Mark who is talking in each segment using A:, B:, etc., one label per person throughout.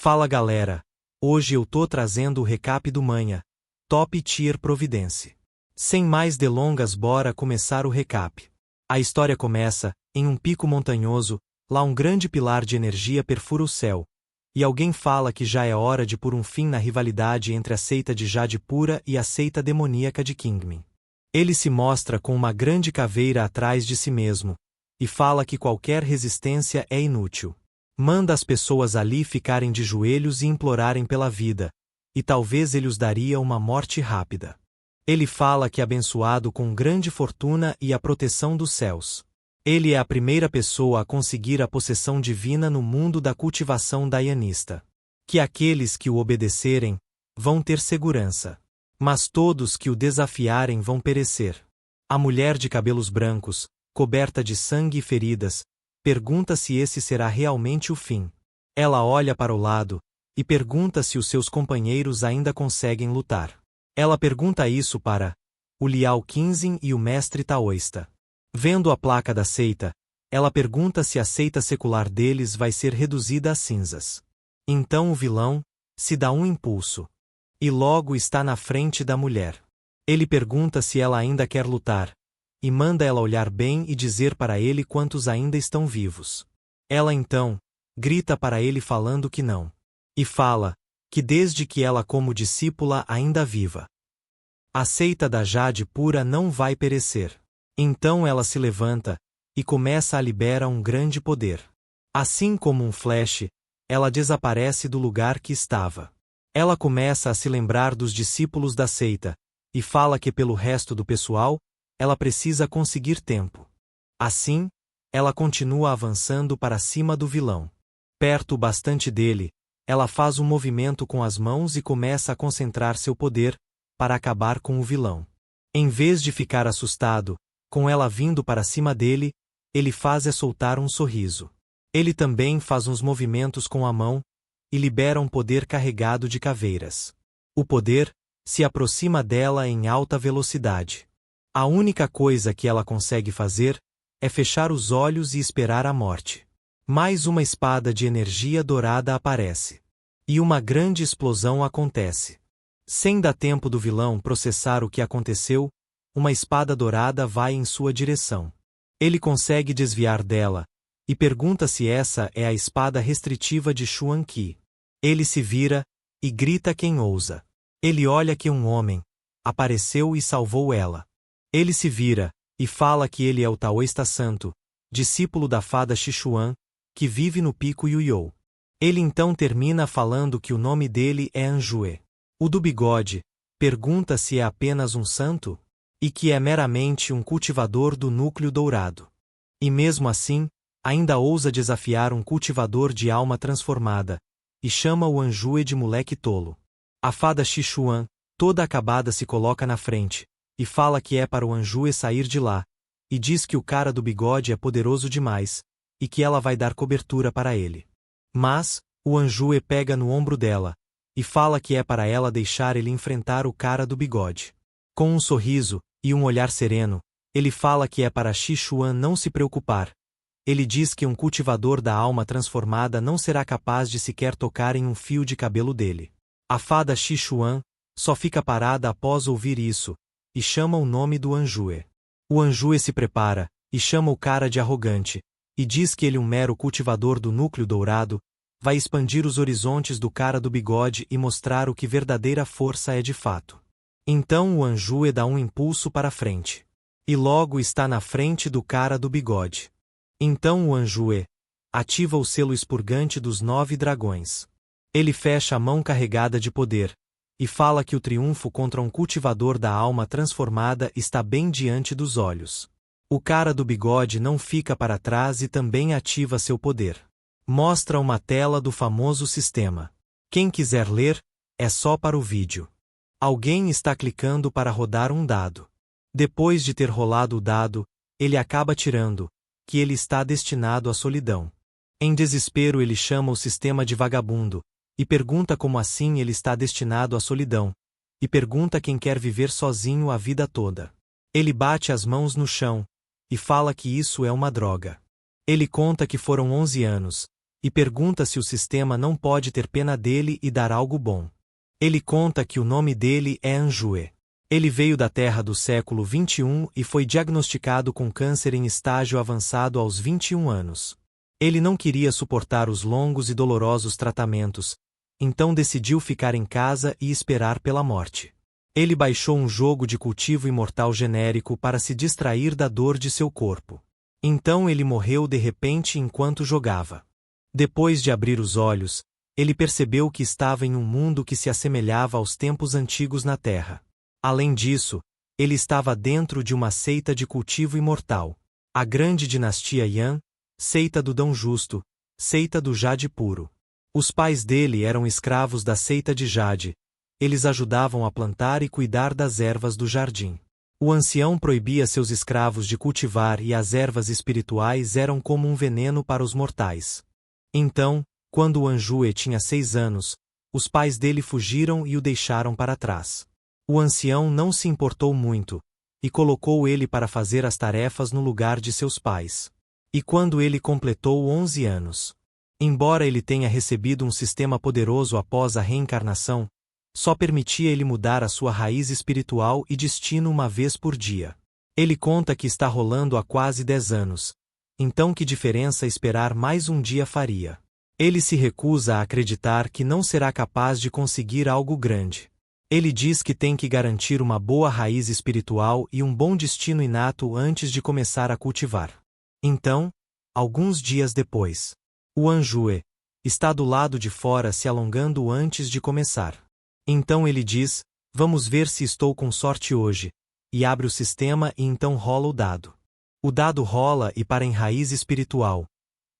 A: Fala galera, hoje eu tô trazendo o recap do Manhã, Top Tier Providence. Sem mais delongas, bora começar o recap. A história começa, em um pico montanhoso, lá um grande pilar de energia perfura o céu, e alguém fala que já é hora de pôr um fim na rivalidade entre a seita de Jade Pura e a seita demoníaca de Kingmin. Ele se mostra com uma grande caveira atrás de si mesmo, e fala que qualquer resistência é inútil. Manda as pessoas ali ficarem de joelhos e implorarem pela vida, e talvez ele os daria uma morte rápida. Ele fala que é abençoado com grande fortuna e a proteção dos céus. Ele é a primeira pessoa a conseguir a possessão divina no mundo da cultivação daianista. Que aqueles que o obedecerem vão ter segurança, mas todos que o desafiarem vão perecer. A mulher de cabelos brancos, coberta de sangue e feridas, pergunta se esse será realmente o fim. Ela olha para o lado e pergunta se os seus companheiros ainda conseguem lutar. Ela pergunta isso para o Liao Qinzin e o mestre taoísta. Vendo a placa da seita, ela pergunta se a seita secular deles vai ser reduzida a cinzas. Então o vilão se dá um impulso e logo está na frente da mulher. Ele pergunta se ela ainda quer lutar, e manda ela olhar bem e dizer para ele quantos ainda estão vivos. Ela então grita para ele falando que não. E fala que desde que ela como discípula ainda viva, a seita da Jade Pura não vai perecer. Então ela se levanta e começa a liberar um grande poder. Assim como um flash, ela desaparece do lugar que estava. Ela começa a se lembrar dos discípulos da seita, e fala que pelo resto do pessoal, ela precisa conseguir tempo. Assim, ela continua avançando para cima do vilão. Perto bastante dele, ela faz um movimento com as mãos e começa a concentrar seu poder para acabar com o vilão. Em vez de ficar assustado, com ela vindo para cima dele, ele faz soltar um sorriso. Ele também faz uns movimentos com a mão e libera um poder carregado de caveiras. O poder se aproxima dela em alta velocidade. A única coisa que ela consegue fazer é fechar os olhos e esperar a morte. Mais uma espada de energia dourada aparece. E uma grande explosão acontece. Sem dar tempo do vilão processar o que aconteceu, uma espada dourada vai em sua direção. Ele consegue desviar dela, e pergunta se essa é a espada restritiva de Xuan Qi. Ele se vira e grita quem ousa. Ele olha que um homem apareceu e salvou ela. Ele se vira e fala que ele é o taoísta santo, discípulo da fada Xixuan, que vive no pico Yuyou. Ele então termina falando que o nome dele é Anjue. O do bigode pergunta se é apenas um santo, e que é meramente um cultivador do núcleo dourado. E mesmo assim, ainda ousa desafiar um cultivador de alma transformada, e chama o Anjue de moleque tolo. A fada Xixuan, toda acabada, se coloca na frente, e fala que é para o Anjue sair de lá, e diz que o cara do bigode é poderoso demais, e que ela vai dar cobertura para ele. Mas, o Anjue pega no ombro dela, e fala que é para ela deixar ele enfrentar o cara do bigode. Com um sorriso e um olhar sereno, ele fala que é para Xixuan não se preocupar. Ele diz que um cultivador da alma transformada não será capaz de sequer tocar em um fio de cabelo dele. A fada Xixuan só fica parada após ouvir isso, e chama o nome do Anjue. O Anjue se prepara, e chama o cara de arrogante, e diz que ele, um mero cultivador do núcleo dourado, vai expandir os horizontes do cara do bigode e mostrar o que verdadeira força é de fato. Então o Anjue dá um impulso para frente. E logo está na frente do cara do bigode. Então o Anjue ativa o selo expurgante dos 9 dragões. Ele fecha a mão carregada de poder, e fala que o triunfo contra um cultivador da alma transformada está bem diante dos olhos. O cara do bigode não fica para trás e também ativa seu poder. Mostra uma tela do famoso sistema. Quem quiser ler, é só para o vídeo. Alguém está clicando para rodar um dado. Depois de ter rolado o dado, ele acaba tirando, que ele está destinado à solidão. Em desespero ele chama o sistema de vagabundo, e pergunta como assim ele está destinado à solidão, e pergunta quem quer viver sozinho a vida toda. Ele bate as mãos no chão, e fala que isso é uma droga. Ele conta que foram 11 anos, e pergunta se o sistema não pode ter pena dele e dar algo bom. Ele conta que o nome dele é Anjue. Ele veio da Terra do século 21 e foi diagnosticado com câncer em estágio avançado aos 21 anos. Ele não queria suportar os longos e dolorosos tratamentos, então decidiu ficar em casa e esperar pela morte. Ele baixou um jogo de cultivo imortal genérico para se distrair da dor de seu corpo. Então ele morreu de repente enquanto jogava. Depois de abrir os olhos, ele percebeu que estava em um mundo que se assemelhava aos tempos antigos na Terra. Além disso, ele estava dentro de uma seita de cultivo imortal. A grande dinastia Yan, seita do Dão Justo, seita do Jade Puro. Os pais dele eram escravos da seita de Jade. Eles ajudavam a plantar e cuidar das ervas do jardim. O ancião proibia seus escravos de cultivar e as ervas espirituais eram como um veneno para os mortais. Então, quando o Anjue tinha 6 anos, os pais dele fugiram e o deixaram para trás. O ancião não se importou muito, e colocou ele para fazer as tarefas no lugar de seus pais. E quando ele completou 11 anos, embora ele tenha recebido um sistema poderoso após a reencarnação, só permitia ele mudar a sua raiz espiritual e destino uma vez por dia. Ele conta que está rolando há quase 10 anos, então que diferença esperar mais um dia faria? Ele se recusa a acreditar que não será capaz de conseguir algo grande. Ele diz que tem que garantir uma boa raiz espiritual e um bom destino inato antes de começar a cultivar. Então, alguns dias depois, o Anjue está do lado de fora se alongando antes de começar. Então ele diz: "Vamos ver se estou com sorte hoje", e abre o sistema e então rola o dado. O dado rola e para em raiz espiritual.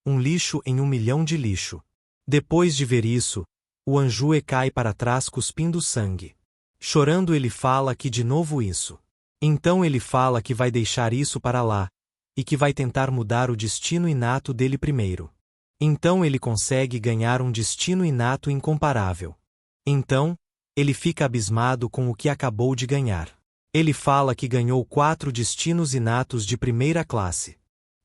A: Um lixo em 1 milhão de lixo. Depois de ver isso, o Anjue cai para trás cuspindo sangue. Chorando ele fala que de novo isso. Então ele fala que vai deixar isso para lá, e que vai tentar mudar o destino inato dele primeiro. Então ele consegue ganhar um destino inato incomparável. Então, ele fica abismado com o que acabou de ganhar. Ele fala que ganhou 4 destinos inatos de primeira classe.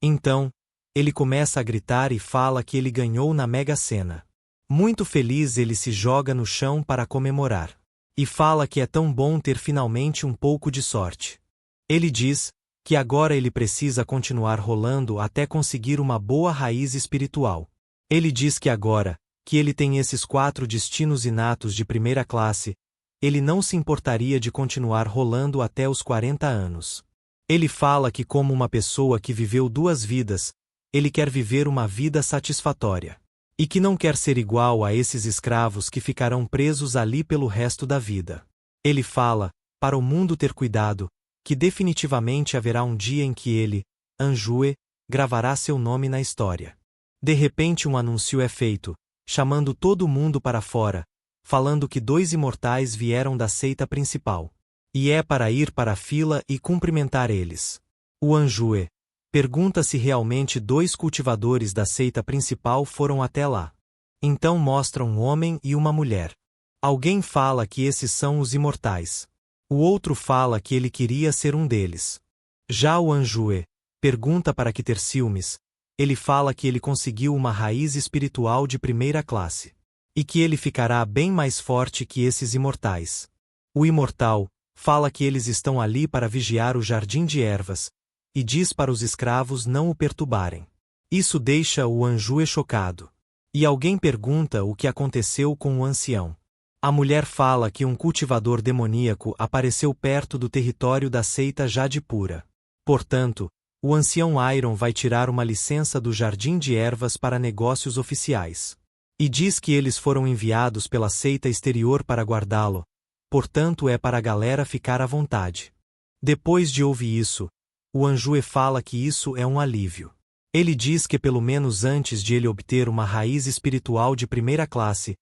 A: Então, ele começa a gritar e fala que ele ganhou na Mega Sena. Muito feliz ele se joga no chão para comemorar. E fala que é tão bom ter finalmente um pouco de sorte. Ele diz que agora ele precisa continuar rolando até conseguir uma boa raiz espiritual. Ele diz que agora, que ele tem esses 4 destinos inatos de primeira classe, ele não se importaria de continuar rolando até os 40 anos. Ele fala que como uma pessoa que viveu 2 vidas, ele quer viver uma vida satisfatória. E que não quer ser igual a esses escravos que ficarão presos ali pelo resto da vida. Ele fala, para o mundo ter cuidado, que definitivamente haverá um dia em que ele, Anjue, gravará seu nome na história. De repente um anúncio é feito, chamando todo mundo para fora, falando que 2 imortais vieram da seita principal. E é para ir para a fila e cumprimentar eles. O Anjue pergunta se realmente 2 cultivadores da seita principal foram até lá. Então mostra um homem e uma mulher. Alguém fala que esses são os imortais. O outro fala que ele queria ser um deles. Já o Anjue pergunta para que ter ciúmes. Ele fala que ele conseguiu uma raiz espiritual de primeira classe. E que ele ficará bem mais forte que esses imortais. O imortal fala que eles estão ali para vigiar o jardim de ervas, e diz para os escravos não o perturbarem. Isso deixa o Anjue chocado. E alguém pergunta o que aconteceu com o ancião. A mulher fala que um cultivador demoníaco apareceu perto do território da seita Jade Pura. Portanto, o ancião Iron vai tirar uma licença do jardim de ervas para negócios oficiais. E diz que eles foram enviados pela seita exterior para guardá-lo, portanto é para a galera ficar à vontade. Depois de ouvir isso, o Anjue fala que isso é um alívio. Ele diz que pelo menos antes de ele obter uma raiz espiritual de primeira classe,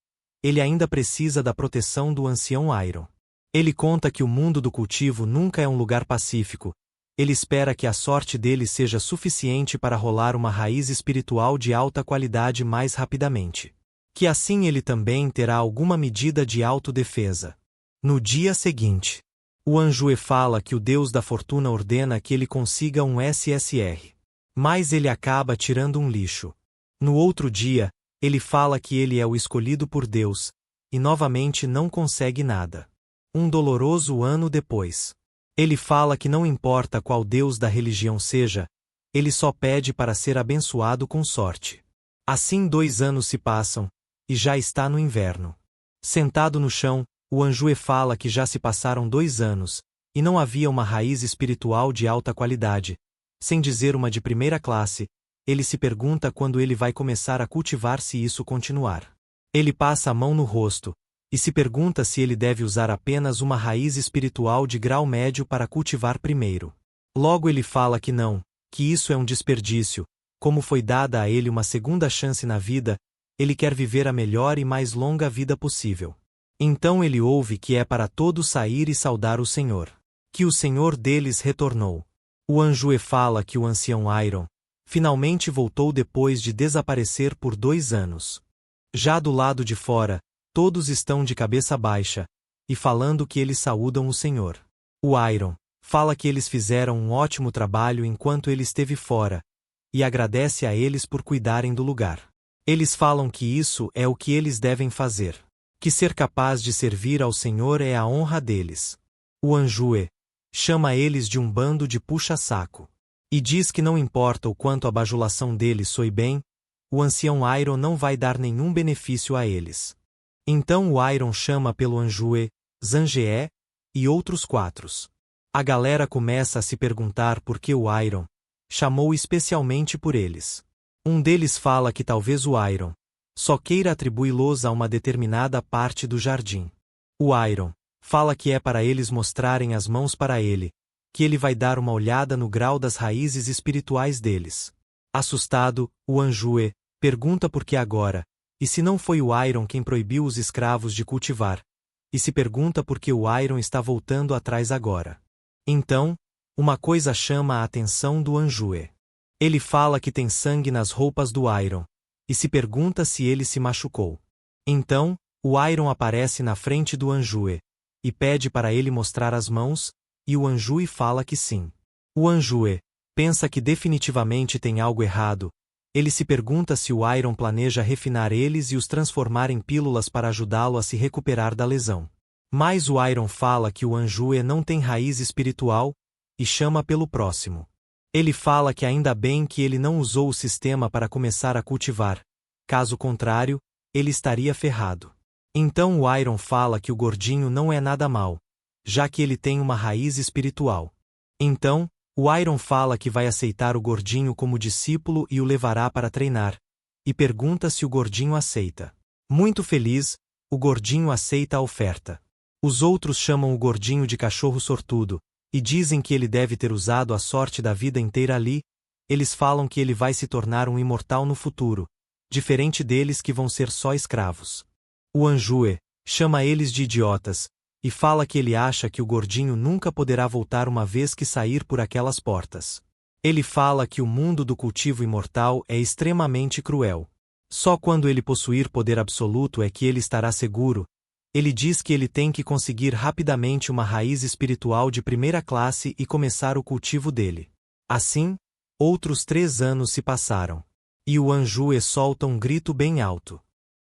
A: ele ainda precisa da proteção do ancião Iron. Ele conta que o mundo do cultivo nunca é um lugar pacífico. Ele espera que a sorte dele seja suficiente para rolar uma raiz espiritual de alta qualidade mais rapidamente. Que assim ele também terá alguma medida de autodefesa. No dia seguinte, o Anjue fala que o Deus da Fortuna ordena que ele consiga um SSR. Mas ele acaba tirando um lixo. No outro dia, Ele fala que ele é o escolhido por Deus, e novamente não consegue nada. Um doloroso ano depois. Ele fala que não importa qual Deus da religião seja, ele só pede para ser abençoado com sorte. Assim 2 anos se passam, e já está no inverno. Sentado no chão, o Anjue fala que já se passaram 2 anos, e não havia uma raiz espiritual de alta qualidade, sem dizer uma de primeira classe. Ele se pergunta quando ele vai começar a cultivar se isso continuar. Ele passa a mão no rosto, e se pergunta se ele deve usar apenas uma raiz espiritual de grau médio para cultivar primeiro. Logo ele fala que não, que isso é um desperdício, como foi dada a ele uma segunda chance na vida, ele quer viver a melhor e mais longa vida possível. Então ele ouve que é para todos sair e saudar o Senhor. Que o Senhor deles retornou. O Anjue fala que o ancião Iron finalmente voltou depois de desaparecer por 2 anos. Já do lado de fora, todos estão de cabeça baixa, e falando que eles saúdam o Senhor. O Iron fala que eles fizeram um ótimo trabalho enquanto ele esteve fora, e agradece a eles por cuidarem do lugar. Eles falam que isso é o que eles devem fazer. Que ser capaz de servir ao Senhor é a honra deles. O Anjue chama eles de um bando de puxa-saco. E diz que não importa o quanto a bajulação deles soe bem, o ancião Iron não vai dar nenhum benefício a eles. Então o Iron chama pelo Anjue, Zangé e outros 4. A galera começa a se perguntar por que o Iron chamou especialmente por eles. Um deles fala que talvez o Iron só queira atribuí-los a uma determinada parte do jardim. O Iron fala que é para eles mostrarem as mãos para ele, que ele vai dar uma olhada no grau das raízes espirituais deles. Assustado, o Anjue pergunta por que agora, e se não foi o Iron quem proibiu os escravos de cultivar, e se pergunta por que o Iron está voltando atrás agora. Então, uma coisa chama a atenção do Anjue. Ele fala que tem sangue nas roupas do Iron, e se pergunta se ele se machucou. Então, o Iron aparece na frente do Anjue, e pede para ele mostrar as mãos, e o Anjue fala que sim. O Anjue pensa que definitivamente tem algo errado. Ele se pergunta se o Iron planeja refinar eles e os transformar em pílulas para ajudá-lo a se recuperar da lesão. Mas o Iron fala que o Anjue não tem raiz espiritual, e chama pelo próximo. Ele fala que ainda bem que ele não usou o sistema para começar a cultivar, caso contrário, ele estaria ferrado. Então o Iron fala que o gordinho não é nada mal, já que ele tem uma raiz espiritual. Então, o Iron fala que vai aceitar o gordinho como discípulo e o levará para treinar, e pergunta se o gordinho aceita. Muito feliz, o gordinho aceita a oferta. Os outros chamam o gordinho de cachorro sortudo, e dizem que ele deve ter usado a sorte da vida inteira ali. Eles falam que ele vai se tornar um imortal no futuro, diferente deles que vão ser só escravos. O Anjue chama eles de idiotas, e fala que ele acha que o gordinho nunca poderá voltar uma vez que sair por aquelas portas. Ele fala que o mundo do cultivo imortal é extremamente cruel. Só quando ele possuir poder absoluto é que ele estará seguro. Ele diz que ele tem que conseguir rapidamente uma raiz espiritual de primeira classe e começar o cultivo dele. Assim, outros 3 anos se passaram. E o Anjue solta um grito bem alto.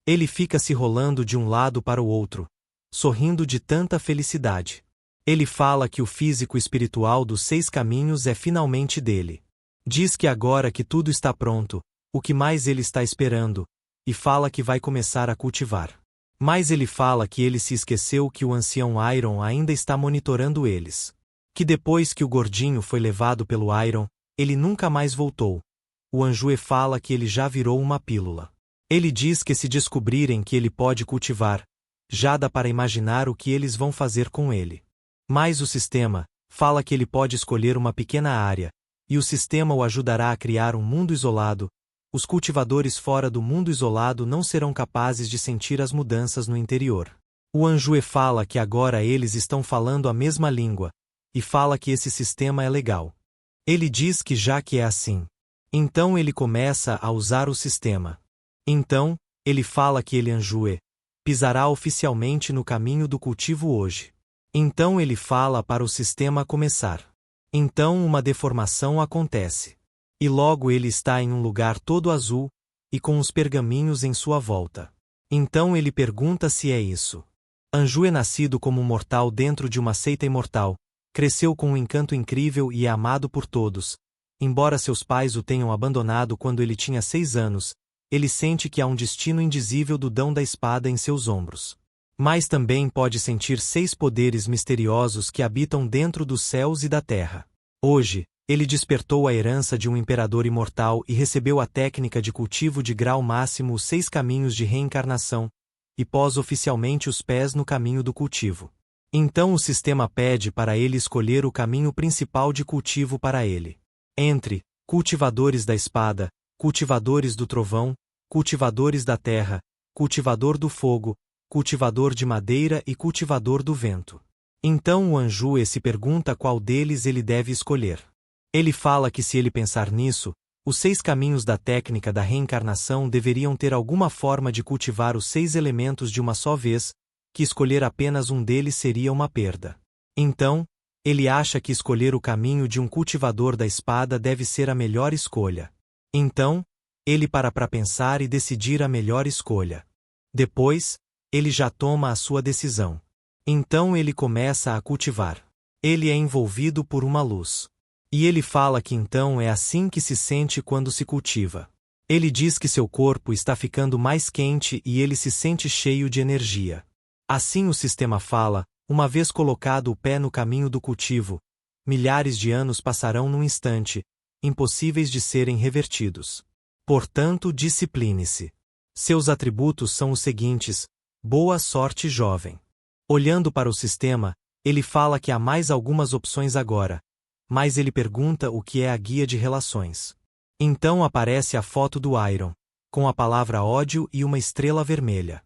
A: Ele fica se rolando de um lado para o outro, sorrindo de tanta felicidade. Ele fala que o físico espiritual dos 6 caminhos é finalmente dele. Diz que agora que tudo está pronto, o que mais ele está esperando, e fala que vai começar a cultivar. Mas ele fala que ele se esqueceu que o ancião Iron ainda está monitorando eles. Que depois que o gordinho foi levado pelo Iron, ele nunca mais voltou. O Anjue fala que ele já virou uma pílula. Ele diz que se descobrirem que ele pode cultivar, já dá para imaginar o que eles vão fazer com ele. Mas o sistema fala que ele pode escolher uma pequena área, e o sistema o ajudará a criar um mundo isolado. Os cultivadores fora do mundo isolado não serão capazes de sentir as mudanças no interior. O Anjue fala que agora eles estão falando a mesma língua, e fala que esse sistema é legal. Ele diz que já que é assim, então ele começa a usar o sistema. Então, ele fala que ele Anjue pisará oficialmente no caminho do cultivo hoje. Então ele fala para o sistema começar. Então uma deformação acontece. E logo ele está em um lugar todo azul, e com os pergaminhos em sua volta. Então ele pergunta se é isso. Anju é nascido como um mortal dentro de uma seita imortal, cresceu com um encanto incrível e é amado por todos. Embora seus pais o tenham abandonado quando ele tinha 6 anos, ele sente que há um destino indizível do dom da espada em seus ombros. Mas também pode sentir 6 poderes misteriosos que habitam dentro dos céus e da terra. Hoje, ele despertou a herança de um imperador imortal e recebeu a técnica de cultivo de grau máximo, os 6 caminhos de reencarnação, e pôs oficialmente os pés no caminho do cultivo. Então o sistema pede para ele escolher o caminho principal de cultivo para ele. Entre cultivadores da espada, cultivadores do trovão, cultivadores da terra, cultivador do fogo, cultivador de madeira e cultivador do vento. Então o Anju se pergunta qual deles ele deve escolher. Ele fala que se ele pensar nisso, os 6 caminhos da técnica da reencarnação deveriam ter alguma forma de cultivar os 6 elementos de uma só vez, que escolher apenas um deles seria uma perda. Então, ele acha que escolher o caminho de um cultivador da espada deve ser a melhor escolha. Então, ele para pensar e decidir a melhor escolha. Depois, ele já toma a sua decisão. Então ele começa a cultivar. Ele é envolvido por uma luz. E ele fala que então é assim que se sente quando se cultiva. Ele diz que seu corpo está ficando mais quente e ele se sente cheio de energia. Assim o sistema fala, uma vez colocado o pé no caminho do cultivo, milhares de anos passarão num instante, impossíveis de serem revertidos. Portanto, discipline-se. Seus atributos são os seguintes: boa sorte, jovem. Olhando para o sistema, ele fala que há mais algumas opções agora, mas ele pergunta o que é a guia de relações. Então aparece a foto do Iron, com a palavra ódio e uma estrela vermelha.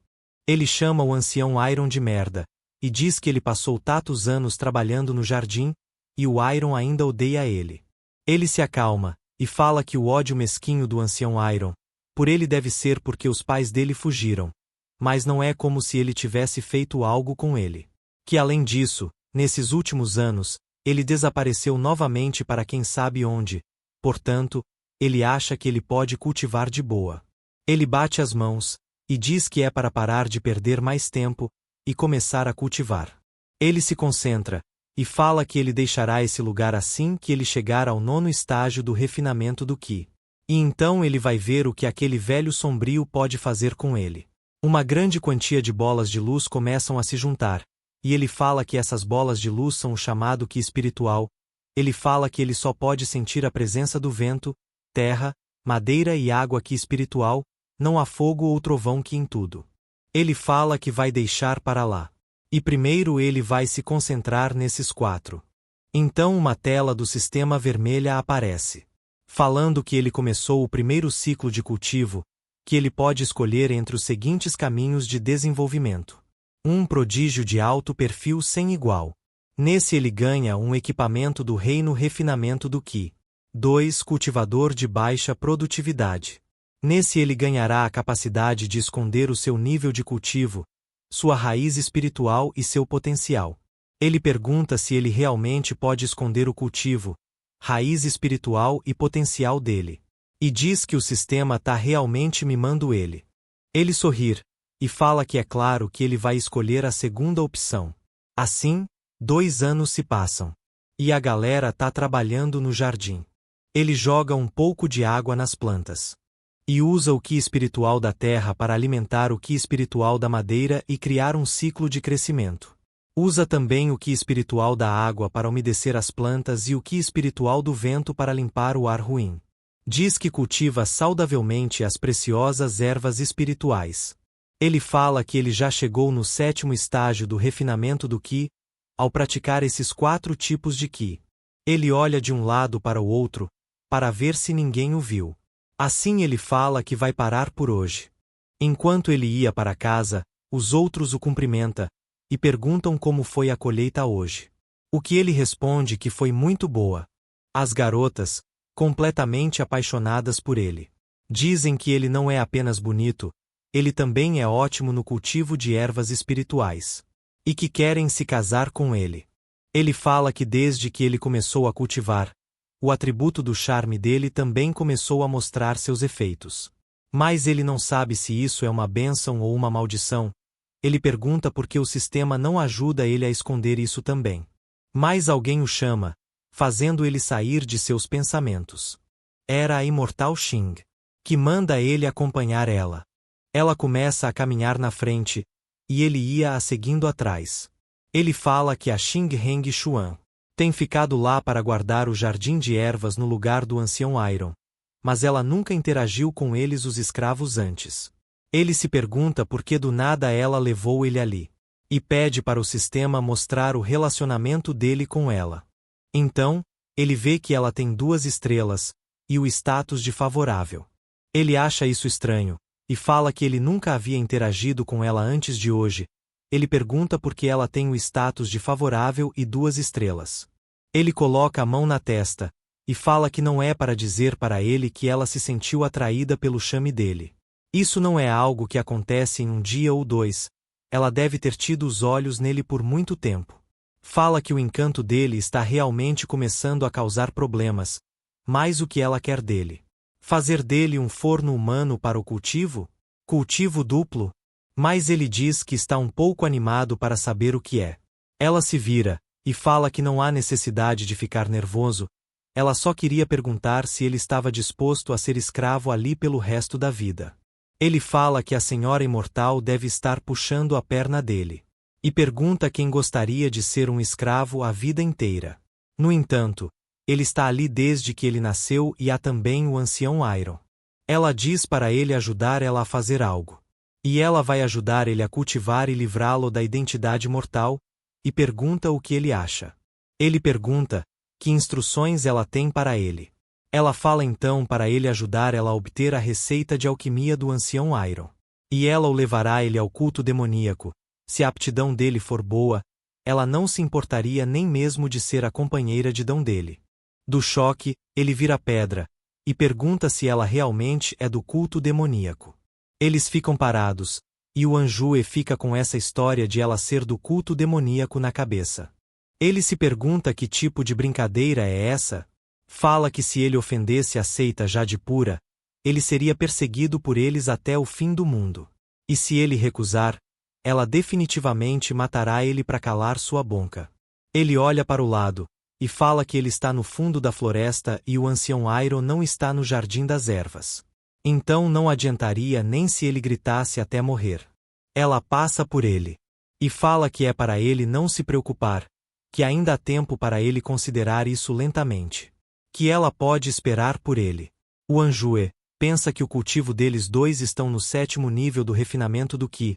A: Ele chama o ancião Iron de merda, e diz que ele passou tantos anos trabalhando no jardim, e o Iron ainda odeia ele. Ele se acalma, e fala que o ódio mesquinho do ancião Iron, por ele deve ser porque os pais dele fugiram, mas não é como se ele tivesse feito algo com ele. Que além disso, nesses últimos anos, ele desapareceu novamente para quem sabe onde, portanto, ele acha que ele pode cultivar de boa. Ele bate as mãos, e diz que é para parar de perder mais tempo, e começar a cultivar. Ele se concentra, e fala que ele deixará esse lugar assim que ele chegar ao 9º estágio do refinamento do Ki. E então ele vai ver o que aquele velho sombrio pode fazer com ele. Uma grande quantia de bolas de luz começam a se juntar, e ele fala que essas bolas de luz são o chamado Ki espiritual. Ele fala que ele só pode sentir a presença do vento, terra, madeira e água Ki espiritual, não há fogo ou trovão Ki em tudo. Ele fala que vai deixar para lá. E primeiro ele vai se concentrar nesses 4. Então uma tela do sistema vermelha aparece, falando que ele começou o primeiro ciclo de cultivo, que ele pode escolher entre os seguintes caminhos de desenvolvimento. 1 prodígio de alto perfil sem igual. Nesse ele ganha um equipamento do reino refinamento do Ki. 2 cultivador de baixa produtividade. Nesse ele ganhará a capacidade de esconder o seu nível de cultivo, sua raiz espiritual e seu potencial. Ele pergunta se ele realmente pode esconder o cultivo, raiz espiritual e potencial dele. E diz que o sistema está realmente mimando ele. Ele sorri, e fala que é claro que ele vai escolher a segunda opção. Assim, 2 anos se passam. E a galera tá trabalhando no jardim. Ele joga um pouco de água nas plantas. E usa o Ki espiritual da terra para alimentar o Ki espiritual da madeira e criar um ciclo de crescimento. Usa também o Ki espiritual da água para umedecer as plantas e o Ki espiritual do vento para limpar o ar ruim. Diz que cultiva saudavelmente as preciosas ervas espirituais. Ele fala que ele já chegou no 7º estágio do refinamento do Ki, ao praticar esses 4 tipos de Ki. Ele olha de um lado para o outro, para ver se ninguém o viu. Assim ele fala que vai parar por hoje. Enquanto ele ia para casa, os outros o cumprimentam, e perguntam como foi a colheita hoje. O que ele responde que foi muito boa. As garotas, completamente apaixonadas por ele, dizem que ele não é apenas bonito, ele também é ótimo no cultivo de ervas espirituais. E que querem se casar com ele. Ele fala que desde que ele começou a cultivar, o atributo do charme dele também começou a mostrar seus efeitos. Mas ele não sabe se isso é uma bênção ou uma maldição. Ele pergunta por que o sistema não ajuda ele a esconder isso também. Mas alguém o chama, fazendo ele sair de seus pensamentos. Era a imortal Xing, que manda ele acompanhar ela. Ela começa a caminhar na frente, e ele ia a seguindo atrás. Ele fala que a Xing Heng Xuan tem ficado lá para guardar o jardim de ervas no lugar do ancião Iron, mas ela nunca interagiu com eles os escravos antes. Ele se pergunta por que do nada ela levou ele ali, e pede para o sistema mostrar o relacionamento dele com ela. Então, ele vê que ela tem 2 estrelas, e o status de favorável. Ele acha isso estranho, e fala que ele nunca havia interagido com ela antes de hoje. Ele pergunta por que ela tem o status de favorável e 2 estrelas. Ele coloca a mão na testa, e fala que não é para dizer para ele que ela se sentiu atraída pelo charme dele. Isso não é algo que acontece em um dia ou 2, ela deve ter tido os olhos nele por muito tempo. Fala que o encanto dele está realmente começando a causar problemas, mais o que ela quer dele. Fazer dele um forno humano para o cultivo? Cultivo duplo? Mas ele diz que está um pouco animado para saber o que é. Ela se vira, e fala que não há necessidade de ficar nervoso, ela só queria perguntar se ele estava disposto a ser escravo ali pelo resto da vida. Ele fala que a Senhora Imortal deve estar puxando a perna dele. E pergunta quem gostaria de ser um escravo a vida inteira. No entanto, ele está ali desde que ele nasceu e há também o ancião Iron. Ela diz para ele ajudar ela a fazer algo. E ela vai ajudar ele a cultivar e livrá-lo da identidade mortal, e pergunta o que ele acha. Ele pergunta que instruções ela tem para ele. Ela fala então para ele ajudar ela a obter a receita de alquimia do ancião Iron. E ela o levará ele ao culto demoníaco. Se a aptidão dele for boa, ela não se importaria nem mesmo de ser a companheira de dão dele. Do choque, ele vira pedra, e pergunta se ela realmente é do culto demoníaco. Eles ficam parados, e o Anjue fica com essa história de ela ser do culto demoníaco na cabeça. Ele se pergunta que tipo de brincadeira é essa. Fala que se ele ofendesse a seita já de pura, ele seria perseguido por eles até o fim do mundo. E se ele recusar, ela definitivamente matará ele para calar sua boca. Ele olha para o lado, e fala que ele está no fundo da floresta e o ancião Iron não está no jardim das ervas. Então não adiantaria nem se ele gritasse até morrer. Ela passa por ele. E fala que é para ele não se preocupar, que ainda há tempo para ele considerar isso lentamente. Que ela pode esperar por ele. O Anjue pensa que o cultivo deles 2 estão no 7º nível do refinamento do Qi,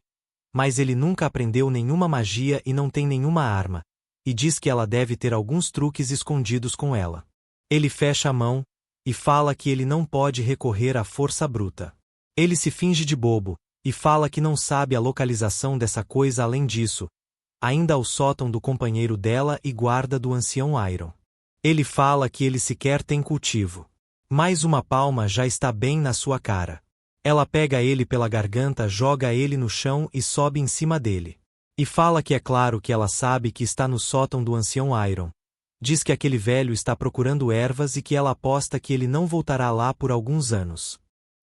A: mas ele nunca aprendeu nenhuma magia e não tem nenhuma arma, e diz que ela deve ter alguns truques escondidos com ela. Ele fecha a mão, e fala que ele não pode recorrer à força bruta. Ele se finge de bobo, e fala que não sabe a localização dessa coisa além disso, ainda ao sótão do companheiro dela e guarda do ancião Iron. Ele fala que ele sequer tem cultivo. Mais uma palma já está bem na sua cara. Ela pega ele pela garganta, joga ele no chão e sobe em cima dele. E fala que é claro que ela sabe que está no sótão do ancião Iron. Diz que aquele velho está procurando ervas e que ela aposta que ele não voltará lá por alguns anos.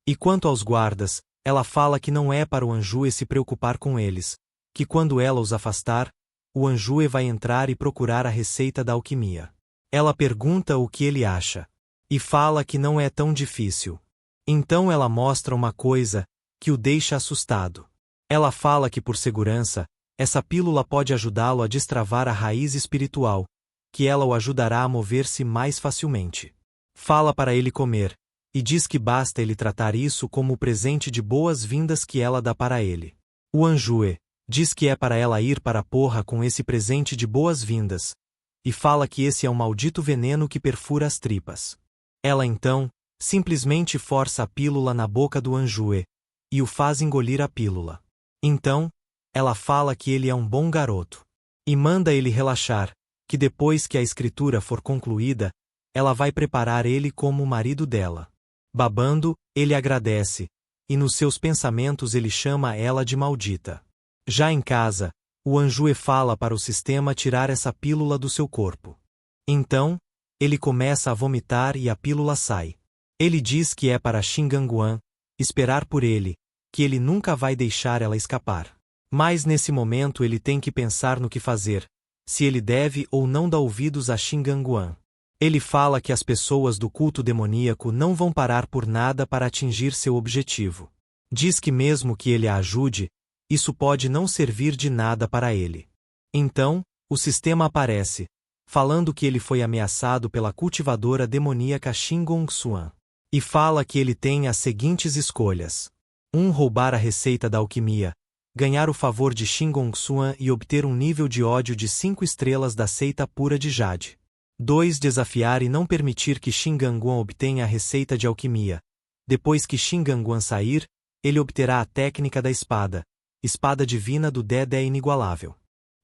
A: E quanto aos guardas, ela fala que não é para o Anjue se preocupar com eles, que quando ela os afastar, o Anjue vai entrar e procurar a receita da alquimia. Ela pergunta o que ele acha. E fala que não é tão difícil. Então ela mostra uma coisa, que o deixa assustado. Ela fala que por segurança, essa pílula pode ajudá-lo a destravar a raiz espiritual, que ela o ajudará a mover-se mais facilmente. Fala para ele comer, e diz que basta ele tratar isso como o presente de boas-vindas que ela dá para ele. O Anjue diz que é para ela ir para a porra com esse presente de boas-vindas, e fala que esse é um maldito veneno que perfura as tripas. Ela então, simplesmente força a pílula na boca do Anjue, e o faz engolir a pílula. Então, ela fala que ele é um bom garoto. E manda ele relaxar, que depois que a escritura for concluída, ela vai preparar ele como o marido dela. Babando, ele agradece, e nos seus pensamentos ele chama ela de maldita. Já em casa, o Anjue fala para o sistema tirar essa pílula do seu corpo. Então, ele começa a vomitar e a pílula sai. Ele diz que é para Xinganguan, esperar por ele, que ele nunca vai deixar ela escapar. Mas nesse momento ele tem que pensar no que fazer, se ele deve ou não dar ouvidos a Shinganguan. Ele fala que as pessoas do culto demoníaco não vão parar por nada para atingir seu objetivo. Diz que mesmo que ele a ajude, isso pode não servir de nada para ele. Então, o sistema aparece, falando que ele foi ameaçado pela cultivadora demoníaca Shingon-Xuan. E fala que ele tem as seguintes escolhas. 1. Roubar a receita da alquimia, ganhar o favor de Shingon-Xuan e obter um nível de ódio de 5 estrelas da seita pura de Jade. 2. Desafiar e não permitir que Shinganguan obtenha a receita de alquimia. Depois que Shinganguan sair, ele obterá a técnica da espada divina do Dedé inigualável.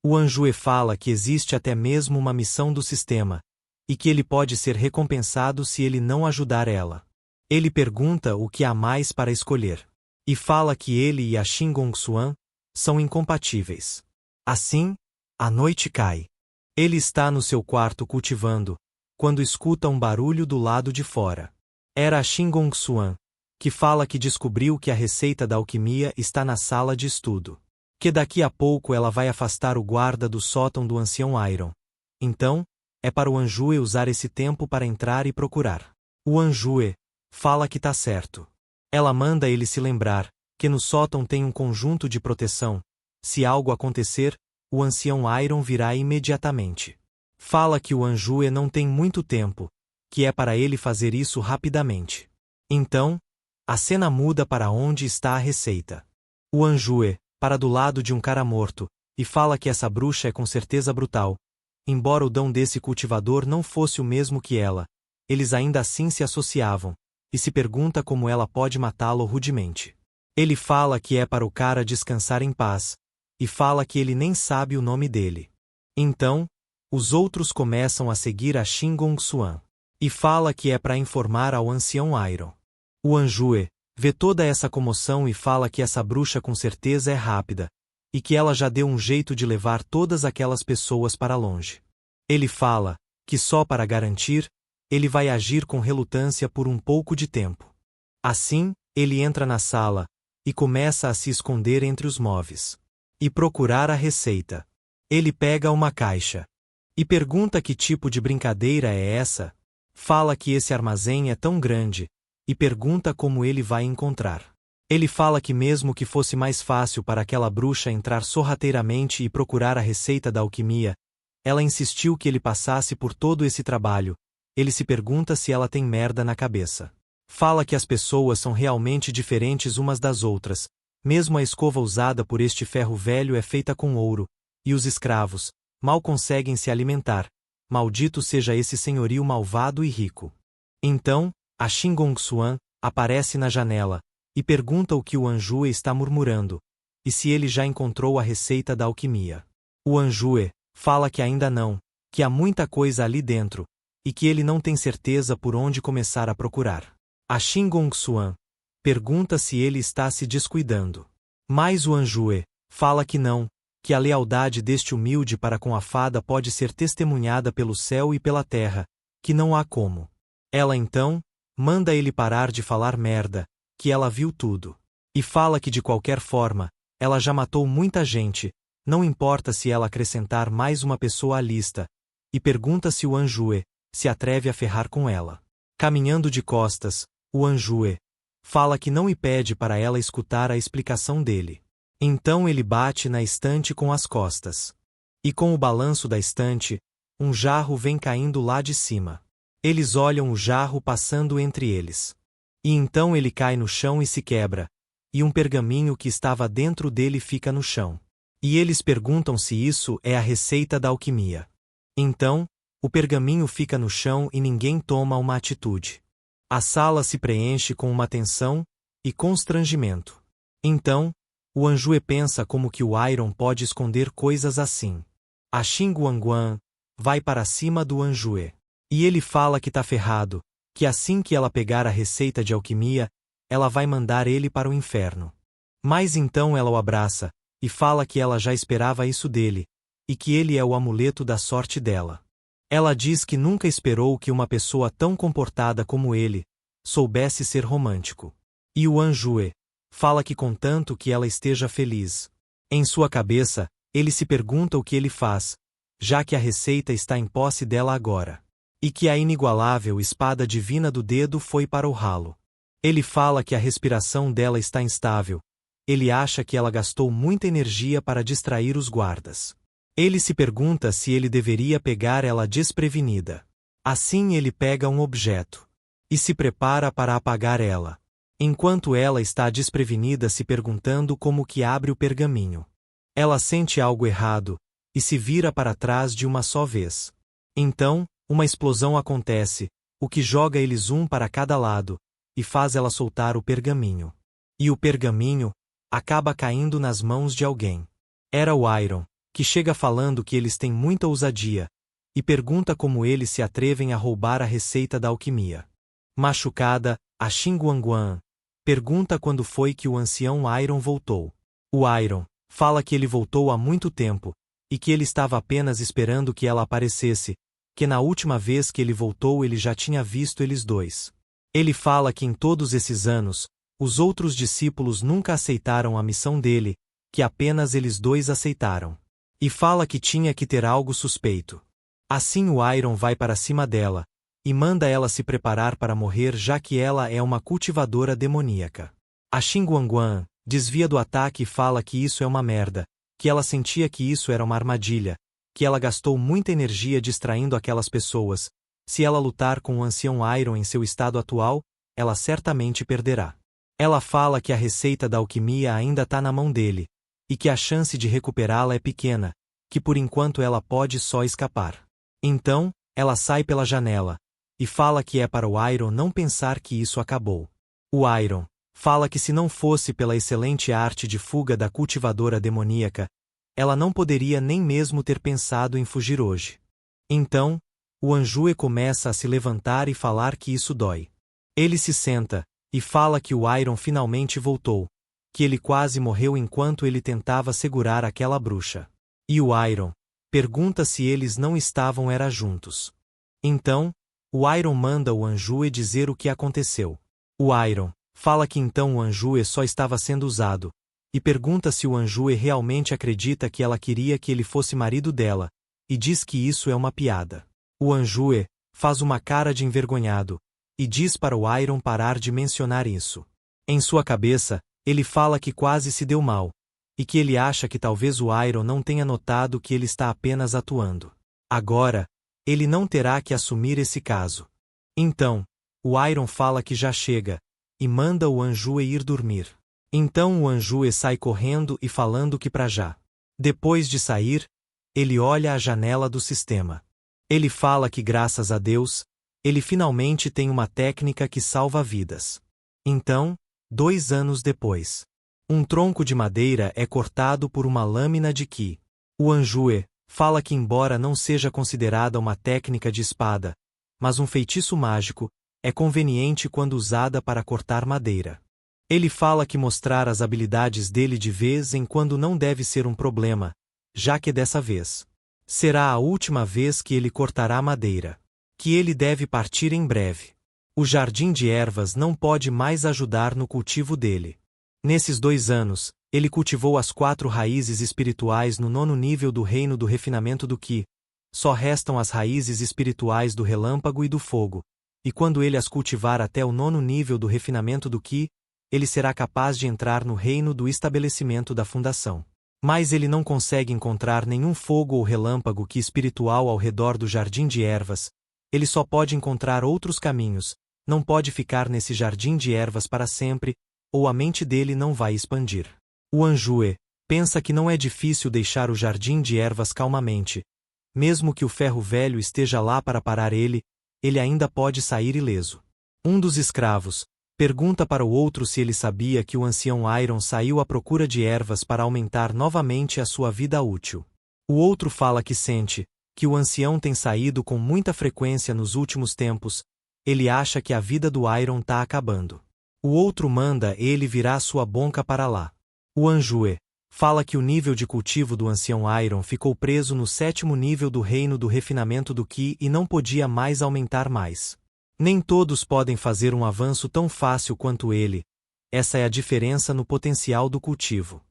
A: O Anjue fala que existe até mesmo uma missão do sistema, e que ele pode ser recompensado se ele não ajudar ela. Ele pergunta o que há mais para escolher. E fala que ele e a Shingon-Xuan são incompatíveis. Assim, a noite cai. Ele está no seu quarto cultivando, quando escuta um barulho do lado de fora. Era a Shingon-Xuan, que fala que descobriu que a receita da alquimia está na sala de estudo. Que daqui a pouco ela vai afastar o guarda do sótão do ancião Iron. Então, é para o Anjue usar esse tempo para entrar e procurar. O Anjue fala que tá certo. Ela manda ele se lembrar que no sótão tem um conjunto de proteção. Se algo acontecer, o ancião Iron virá imediatamente. Fala que o Anjue não tem muito tempo, que é para ele fazer isso rapidamente. Então, a cena muda para onde está a receita. O Anjue para do lado de um cara morto, e fala que essa bruxa é com certeza brutal. Embora o dom desse cultivador não fosse o mesmo que ela, eles ainda assim se associavam, e se pergunta como ela pode matá-lo rudemente. Ele fala que é para o cara descansar em paz, e fala que ele nem sabe o nome dele. Então, os outros começam a seguir a Shingon-Xuan, e fala que é para informar ao ancião Iron. O Anjue vê toda essa comoção e fala que essa bruxa com certeza é rápida, e que ela já deu um jeito de levar todas aquelas pessoas para longe. Ele fala que só para garantir, ele vai agir com relutância por um pouco de tempo. Assim, ele entra na sala, e começa a se esconder entre os móveis. E procurar a receita. Ele pega uma caixa. E pergunta que tipo de brincadeira é essa. Fala que esse armazém é tão grande, e pergunta como ele vai encontrar. Ele fala que mesmo que fosse mais fácil para aquela bruxa entrar sorrateiramente e procurar a receita da alquimia, ela insistiu que ele passasse por todo esse trabalho. Ele se pergunta se ela tem merda na cabeça. Fala que as pessoas são realmente diferentes umas das outras, mesmo a escova usada por este ferro velho é feita com ouro, e os escravos mal conseguem se alimentar. Maldito seja esse senhorio malvado e rico. Então, a Shingon-Xuan aparece na janela, e pergunta o que o Anjue está murmurando, e se ele já encontrou a receita da alquimia. O Anjue fala que ainda não, que há muita coisa ali dentro, e que ele não tem certeza por onde começar a procurar. A Shingon-Xuan pergunta se ele está se descuidando. Mas o Anjue fala que não, que a lealdade deste humilde para com a fada pode ser testemunhada pelo céu e pela terra, que não há como. Ela então manda ele parar de falar merda, que ela viu tudo. E fala que de qualquer forma, ela já matou muita gente, não importa se ela acrescentar mais uma pessoa à lista, e pergunta se o Anjue se atreve a ferrar com ela. Caminhando de costas, o Anjue fala que não e pede para ela escutar a explicação dele. Então ele bate na estante com as costas. E com o balanço da estante, um jarro vem caindo lá de cima. Eles olham o jarro passando entre eles. E então ele cai no chão e se quebra, e um pergaminho que estava dentro dele fica no chão. E eles perguntam se isso é a receita da alquimia. Então, o pergaminho fica no chão e ninguém toma uma atitude. A sala se preenche com uma tensão e constrangimento. Então, o Anjue pensa como que o Iron pode esconder coisas assim. A Shinguanguan vai para cima do Anjue. E ele fala que tá ferrado, que assim que ela pegar a receita de alquimia, ela vai mandar ele para o inferno. Mas então ela o abraça, e fala que ela já esperava isso dele, e que ele é o amuleto da sorte dela. Ela diz que nunca esperou que uma pessoa tão comportada como ele soubesse ser romântico. E o Anjue fala que contanto que ela esteja feliz. Em sua cabeça, ele se pergunta o que ele faz, já que a receita está em posse dela agora. E que a inigualável espada divina do dedo foi para o ralo. Ele fala que a respiração dela está instável. Ele acha que ela gastou muita energia para distrair os guardas. Ele se pergunta se ele deveria pegar ela desprevenida. Assim ele pega um objeto e se prepara para apagar ela. Enquanto ela está desprevenida se perguntando como que abre o pergaminho. Ela sente algo errado e se vira para trás de uma só vez. Então, uma explosão acontece, o que joga eles um para cada lado, e faz ela soltar o pergaminho. E o pergaminho acaba caindo nas mãos de alguém. Era o Iron, que chega falando que eles têm muita ousadia, e pergunta como eles se atrevem a roubar a receita da alquimia. Machucada, a Xinguanguan pergunta quando foi que o ancião Iron voltou. O Iron fala que ele voltou há muito tempo, e que ele estava apenas esperando que ela aparecesse, que na última vez que ele voltou ele já tinha visto eles dois. Ele fala que em todos esses anos, os outros discípulos nunca aceitaram a missão dele, que apenas eles dois aceitaram. E fala que tinha que ter algo suspeito. Assim o Iron vai para cima dela, e manda ela se preparar para morrer já que ela é uma cultivadora demoníaca. A Xinguanguan desvia do ataque e fala que isso é uma merda, que ela sentia que isso era uma armadilha, que ela gastou muita energia distraindo aquelas pessoas. Se ela lutar com o ancião Iron em seu estado atual, ela certamente perderá. Ela fala que a receita da alquimia ainda está na mão dele, e que a chance de recuperá-la é pequena, que por enquanto ela pode só escapar. Então, ela sai pela janela, e fala que é para o Iron não pensar que isso acabou. O Iron fala que se não fosse pela excelente arte de fuga da cultivadora demoníaca, ela não poderia nem mesmo ter pensado em fugir hoje. Então, o Anjue começa a se levantar e falar que isso dói. Ele se senta, e fala que o Iron finalmente voltou, que ele quase morreu enquanto ele tentava segurar aquela bruxa. E o Iron pergunta se eles não estavam juntos. Então, o Iron manda o Anjue dizer o que aconteceu. O Iron fala que então o Anjue só estava sendo usado, e pergunta se o Anjue realmente acredita que ela queria que ele fosse marido dela, e diz que isso é uma piada. O Anjue faz uma cara de envergonhado, e diz para o Iron parar de mencionar isso. Em sua cabeça, ele fala que quase se deu mal, e que ele acha que talvez o Iron não tenha notado que ele está apenas atuando. Agora, ele não terá que assumir esse caso. Então, o Iron fala que já chega, e manda o Anjue ir dormir. Então o Anjue sai correndo e falando que para já. Depois de sair, ele olha a janela do sistema. Ele fala que graças a Deus, ele finalmente tem uma técnica que salva vidas. Então, 2 anos depois, um tronco de madeira é cortado por uma lâmina de Ki. O Anjue fala que embora não seja considerada uma técnica de espada, mas um feitiço mágico, é conveniente quando usada para cortar madeira. Ele fala que mostrar as habilidades dele de vez em quando não deve ser um problema, já que dessa vez será a última vez que ele cortará madeira. Que ele deve partir em breve. O jardim de ervas não pode mais ajudar no cultivo dele. Nesses 2 anos, ele cultivou as 4 raízes espirituais no 9º nível do reino do refinamento do Ki. Só restam as raízes espirituais do relâmpago e do fogo, e quando ele as cultivar até o 9º nível do refinamento do Ki, ele será capaz de entrar no reino do estabelecimento da fundação. Mas ele não consegue encontrar nenhum fogo ou relâmpago Ki espiritual ao redor do jardim de ervas. Ele só pode encontrar outros caminhos, não pode ficar nesse jardim de ervas para sempre, ou a mente dele não vai expandir. O Anjue pensa que não é difícil deixar o jardim de ervas calmamente. Mesmo que o ferro velho esteja lá para parar ele ainda pode sair ileso. Um dos escravos pergunta para o outro se ele sabia que o ancião Iron saiu à procura de ervas para aumentar novamente a sua vida útil. O outro fala que sente que o ancião tem saído com muita frequência nos últimos tempos, ele acha que a vida do Iron está acabando. O outro manda ele virar sua boca para lá. O Anjue fala que o nível de cultivo do ancião Iron ficou preso no 7º nível do reino do refinamento do Ki e não podia mais aumentar mais. Nem todos podem fazer um avanço tão fácil quanto ele, Essa é a diferença no potencial do cultivo.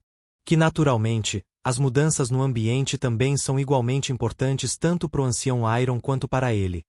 A: Que naturalmente, as mudanças no ambiente também são igualmente importantes tanto para o ancião Iron quanto para ele.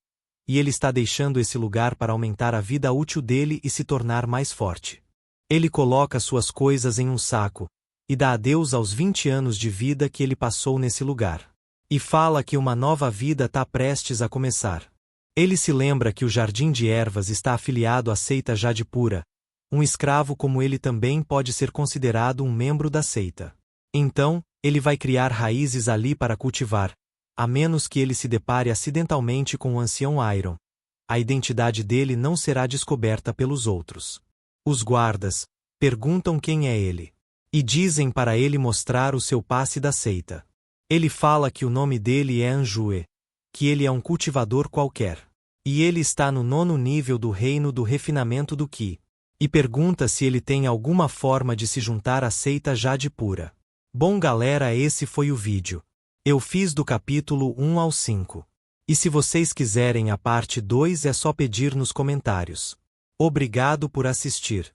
A: E ele está deixando esse lugar para aumentar a vida útil dele e se tornar mais forte. Ele coloca suas coisas em um saco, e dá adeus aos 20 anos de vida que ele passou nesse lugar. E fala que uma nova vida está prestes a começar. Ele se lembra que o Jardim de Ervas está afiliado à seita Jade Pura. Um escravo como ele também pode ser considerado um membro da seita. Então, ele vai criar raízes ali para cultivar, a menos que ele se depare acidentalmente com o ancião Iron. A identidade dele não será descoberta pelos outros. Os guardas perguntam quem é ele. E dizem para ele mostrar o seu passe da seita. Ele fala que o nome dele é Anjue, que ele é um cultivador qualquer. E ele está no 9º nível do reino do refinamento do Ki. E pergunta se ele tem alguma forma de se juntar à seita Jade Pura. Bom galera, esse foi o vídeo. Eu fiz do capítulo 1 ao 5. E se vocês quiserem a parte 2 é só pedir nos comentários. Obrigado por assistir.